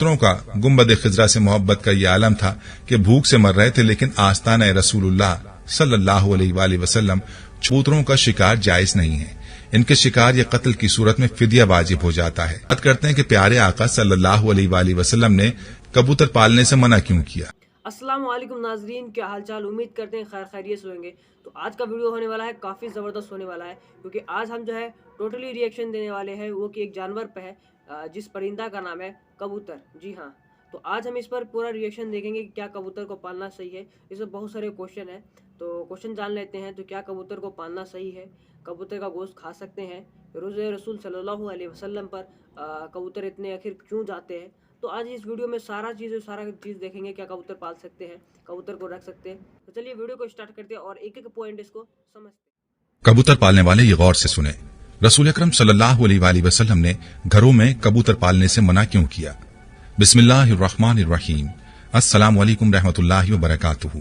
کبوتروں کا گنبد خضرا سے محبت کا یہ عالم تھا کہ بھوک سے مر رہے تھے، لیکن آستانہ رسول اللہ صلی اللہ علیہ وآلہ وسلم کبوتروں کا شکار جائز نہیں ہے۔ ان کے شکار یا قتل کی صورت میں فدیہ واجب ہو جاتا ہے۔ بات کرتے ہیں کہ پیارے آقا صلی اللہ علیہ وآلہ وسلم نے کبوتر پالنے سے منع کیوں کیا۔ السلام علیکم ناظرین، کیا حال چال؟ امید کرتے ہیں خیریت سے ہوں گے۔ تو آج کا ویڈیو ہونے والا ہے کافی زبردست ہونے والا ہے، کیونکہ آج ہم جو ہے ٹوٹلی ریئیکشن دینے والے ہیں وہ کہ ایک جانور پہ ہے جس پرندہ کا نام ہے کبوتر۔ جی ہاں، تو آج ہم اس پر پورا ریئیکشن دیکھیں گے کہ کیا کبوتر کو پالنا صحیح ہے۔ اس میں بہت سارے کوشچن ہیں، تو کوشچن جان لیتے ہیں۔ تو کیا کبوتر کو پالنا صحیح ہے؟ کبوتر کا گوشت کھا سکتے ہیں؟ روزہ رسول صلی اللہ علیہ وسلم پر کبوتر اتنے آخر کیوں جاتے ہیں؟ تو آج اس ویڈیو میں سارا چیز دیکھیں گے۔ کیا کبوتر پال سکتے ہیں؟ کبوتر کو رکھ سکتے ہیں؟ تو چلیے ویڈیو کو سٹارٹ کرتے ہیں اور ایک ایک پوائنٹ اس کو سمجھتے ہیں۔ کبوتر پالنے والے یہ غور سے سنیں، رسول اکرم صلی اللہ علیہ وآلہ وسلم نے گھروں میں کبوتر پالنے سے منع کیوں کیا؟ بسم اللہ الرحمن الرحیم۔ السلام علیکم رحمۃ اللہ وبرکاتہ۔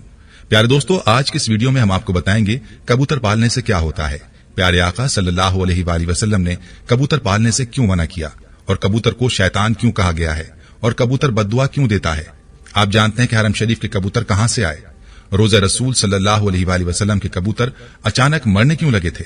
پیارے دوستو، آج کی اس ویڈیو میں ہم آپ کو بتائیں گے کبوتر پالنے سے کیا ہوتا ہے، پیارے آقا صلی اللہ علیہ وآلہ وسلم نے کبوتر پالنے سے کیوں منع کیا، اور کبوتر کو شیطان کیوں کہا گیا ہے، اور کبوتر بددعا کیوں دیتا ہے۔ آپ جانتے ہیں کہ حرم شریف کے کبوتر کہاں سے آئے؟ روزہ رسول صلی اللہ علیہ وآلہ وسلم کے کبوتر اچانک مرنے کیوں لگے تھے؟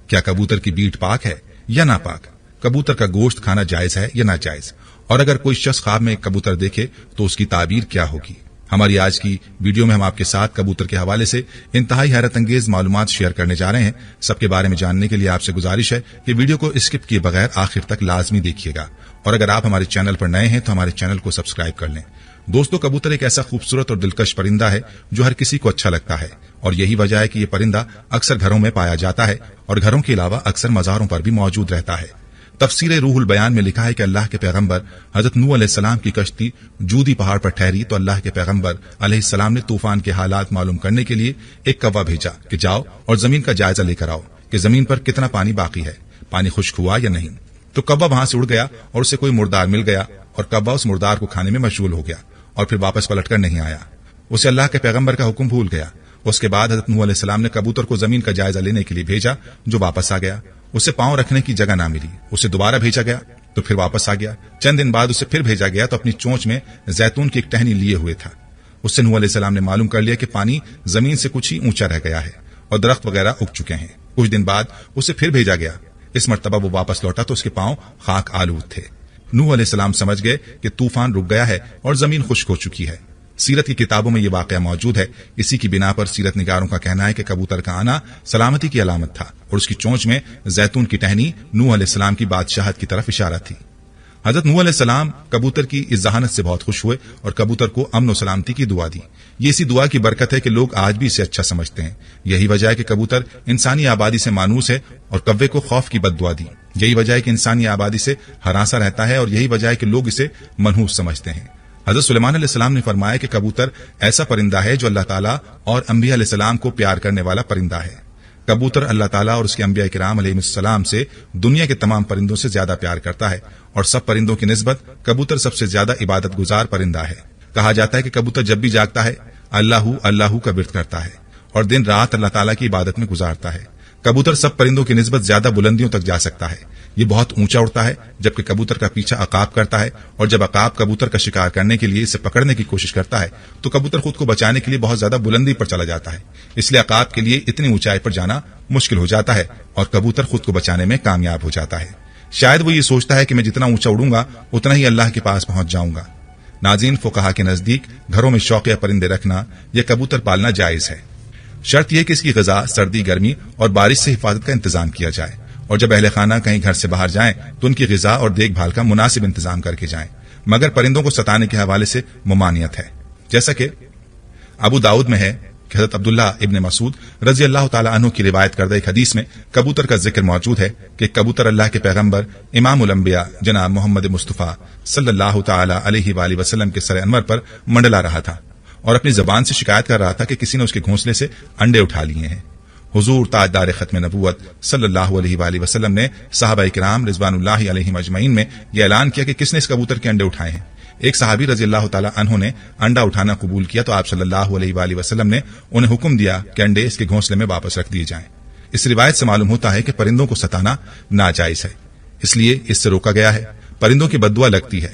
کیا کبوتر کی بیٹ پاک ہے یا ناپاک؟ کبوتر کا گوشت کھانا جائز ہے یا ناجائز؟ اور اگر کوئی شخص خواب میں ایک کبوتر دیکھے تو اس کی تعبیر کیا ہوگی؟ ہماری آج کی ویڈیو میں ہم آپ کے ساتھ کبوتر کے حوالے سے انتہائی حیرت انگیز معلومات شیئر کرنے جا رہے ہیں۔ سب کے بارے میں جاننے کے لیے آپ سے گزارش ہے کہ ویڈیو کو اسکپ کیے بغیر آخر تک لازمی دیکھیے گا، اور اگر آپ ہمارے چینل پر نئے ہیں تو ہمارے چینل کو سبسکرائب کر لیں۔ دوستو، کبوتر ایک ایسا خوبصورت اور دلکش پرندہ ہے جو ہر کسی کو اچھا لگتا ہے، اور یہی وجہ ہے کہ یہ پرندہ اکثر گھروں میں پایا جاتا ہے، اور گھروں کے علاوہ اکثر مزاروں پر بھی موجود رہتا ہے۔ تفسیر روح البیان میں لکھا ہے کہ اللہ کے پیغمبر حضرت نوح علیہ السلام کی کشتی جودی پہاڑ پر ٹھہری تو اللہ کے پیغمبر علیہ السلام نے طوفان کے حالات معلوم کرنے کے لیے ایک کوا بھیجا کہ جاؤ اور زمین کا جائزہ لے کر آؤ کہ زمین پر کتنا پانی باقی ہے، پانی خشک ہوا یا نہیں۔ تو کوا وہاں سے اڑ گیا اور اسے کوئی مردار مل گیا، اور کوا اس مردار کو کھانے میں مشغول ہو گیا اور پھر واپس پلٹ کر نہیں آیا۔ اسے اللہ کے پیغمبر کا حکم بھول گیا۔ اس کے بعد حضرت نوح علیہ السلام نے کبوتر کو زمین کا جائزہ لینے کے لیے بھیجا، جو واپس آ گیا۔ اسے پاؤں رکھنے کی جگہ نہ ملی، اسے دوبارہ بھیجا گیا تو پھر واپس آ گیا۔ چند دن بعد اسے پھر بھیجا گیا تو اپنی چونچ میں زیتون کی ایک ٹہنی لیے ہوئے تھا۔ اس سے نوح علیہ السلام نے معلوم کر لیا کہ پانی زمین سے کچھ ہی اونچا رہ گیا ہے اور درخت وغیرہ اگ چکے ہیں۔ کچھ دن بعد اسے پھر بھیجا گیا۔ اس مرتبہ وہ واپس لوٹا تو اس کے پاؤں خاک آلود تھے۔ نوح علیہ السلام سمجھ گئے کہ طوفان رک گیا ہے اور زمین خشک ہو چکی ہے۔ سیرت کی کتابوں میں یہ واقعہ موجود ہے۔ اسی کی بنا پر سیرت نگاروں کا کہنا ہے کہ کبوتر کا آنا سلامتی کی علامت تھا، اور اس کی چونچ میں زیتون کی ٹہنی نوح علیہ السلام کی بادشاہت کی طرف اشارہ تھی۔ حضرت نوح علیہ السلام کبوتر کی اس ذہانت سے بہت خوش ہوئے اور کبوتر کو امن و سلامتی کی دعا دی۔ یہ اسی دعا کی برکت ہے کہ لوگ آج بھی اسے اچھا سمجھتے ہیں۔ یہی وجہ ہے کہ کبوتر انسانی آبادی سے مانوس ہے، اور کوے کو خوف کی بد دعا دی۔ یہی وجہ ہے کہ انسانی آبادی سے ہراساں رہتا ہے، اور یہی وجہ ہے کہ لوگ اسے منحوس سمجھتے ہیں۔ حضرت سلیمان علیہ السلام نے فرمایا کہ کبوتر ایسا پرندہ ہے جو اللہ تعالیٰ اور انبیاء علیہ السلام کو پیار کرنے والا پرندہ ہے۔ کبوتر اللہ تعالیٰ اور اس کے انبیاء کرام علیہ السلام سے دنیا کے تمام پرندوں سے زیادہ پیار کرتا ہے، اور سب پرندوں کی نسبت کبوتر سب سے زیادہ عبادت گزار پرندہ ہے۔ کہا جاتا ہے کہ کبوتر جب بھی جاگتا ہے اللہ کا ورد کرتا ہے اور دن رات اللہ تعالیٰ کی عبادت میں گزارتا ہے۔ کبوتر سب پرندوں کی نسبت زیادہ بلندیوں تک جا سکتا ہے۔ یہ بہت اونچا اڑتا ہے، جبکہ کبوتر کا پیچھا عقاب کرتا ہے، اور جب عقاب کبوتر کا شکار کرنے کے لیے اسے پکڑنے کی کوشش کرتا ہے تو کبوتر خود کو بچانے کے لیے بہت زیادہ بلندی پر چلا جاتا ہے۔ اس لیے عقاب کے لیے اتنی اونچائی پر جانا مشکل ہو جاتا ہے، اور کبوتر خود کو بچانے میں کامیاب ہو جاتا ہے۔ شاید وہ یہ سوچتا ہے کہ میں جتنا اونچا اڑوں گا اتنا ہی اللہ کے پاس پہنچ جاؤں گا۔ ناظرین، فقہا کے نزدیک گھروں میں شوقیہ پرندے رکھنا یا کبوتر پالنا جائز ہے۔ شرط یہ کہ اس کی غذا سردی، گرمی اور بارش سے حفاظت کا انتظام کیا جائے، اور جب اہل خانہ کہیں گھر سے باہر جائیں تو ان کی غذا اور دیکھ بھال کا مناسب انتظام کر کے جائیں، مگر پرندوں کو ستانے کے حوالے سے ممانعت ہے۔ جیسا کہ ابو داؤد میں ہے کہ حضرت عبداللہ ابن مسعود رضی اللہ تعالیٰ عنہ کی روایت کردہ ایک حدیث میں کبوتر کا ذکر موجود ہے کہ کبوتر اللہ کے پیغمبر امام الانبیاء جناب محمد مصطفیٰ صلی اللہ تعالیٰ علیہ وآلہ وسلم کے سر انور پر منڈلا رہا تھا، اور اپنی زبان سے شکایت کر رہا تھا کہ کسی نے اس کے گھونسلے سے انڈے اٹھا لیے ہیں۔ حضور تاجدار ختم نبوت صلی اللہ علیہ وآلہ وسلم نے صحابہ کرام رضوان اللہ علیہم اجمعین میں یہ اعلان کیا کہ کس نے اس کبوتر کے انڈے اٹھائے ہیں۔ ایک صحابی رضی اللہ تعالیٰ عنہ نے انڈا اٹھانا قبول کیا تو آپ صلی اللہ علیہ وآلہ وسلم نے انہیں حکم دیا کہ انڈے اس کے گھونسلے میں واپس رکھ دیے جائیں۔ اس روایت سے معلوم ہوتا ہے کہ پرندوں کو ستانا ناجائز ہے، اس لیے اس سے روکا گیا ہے۔ پرندوں کی بد دعا لگتی ہے،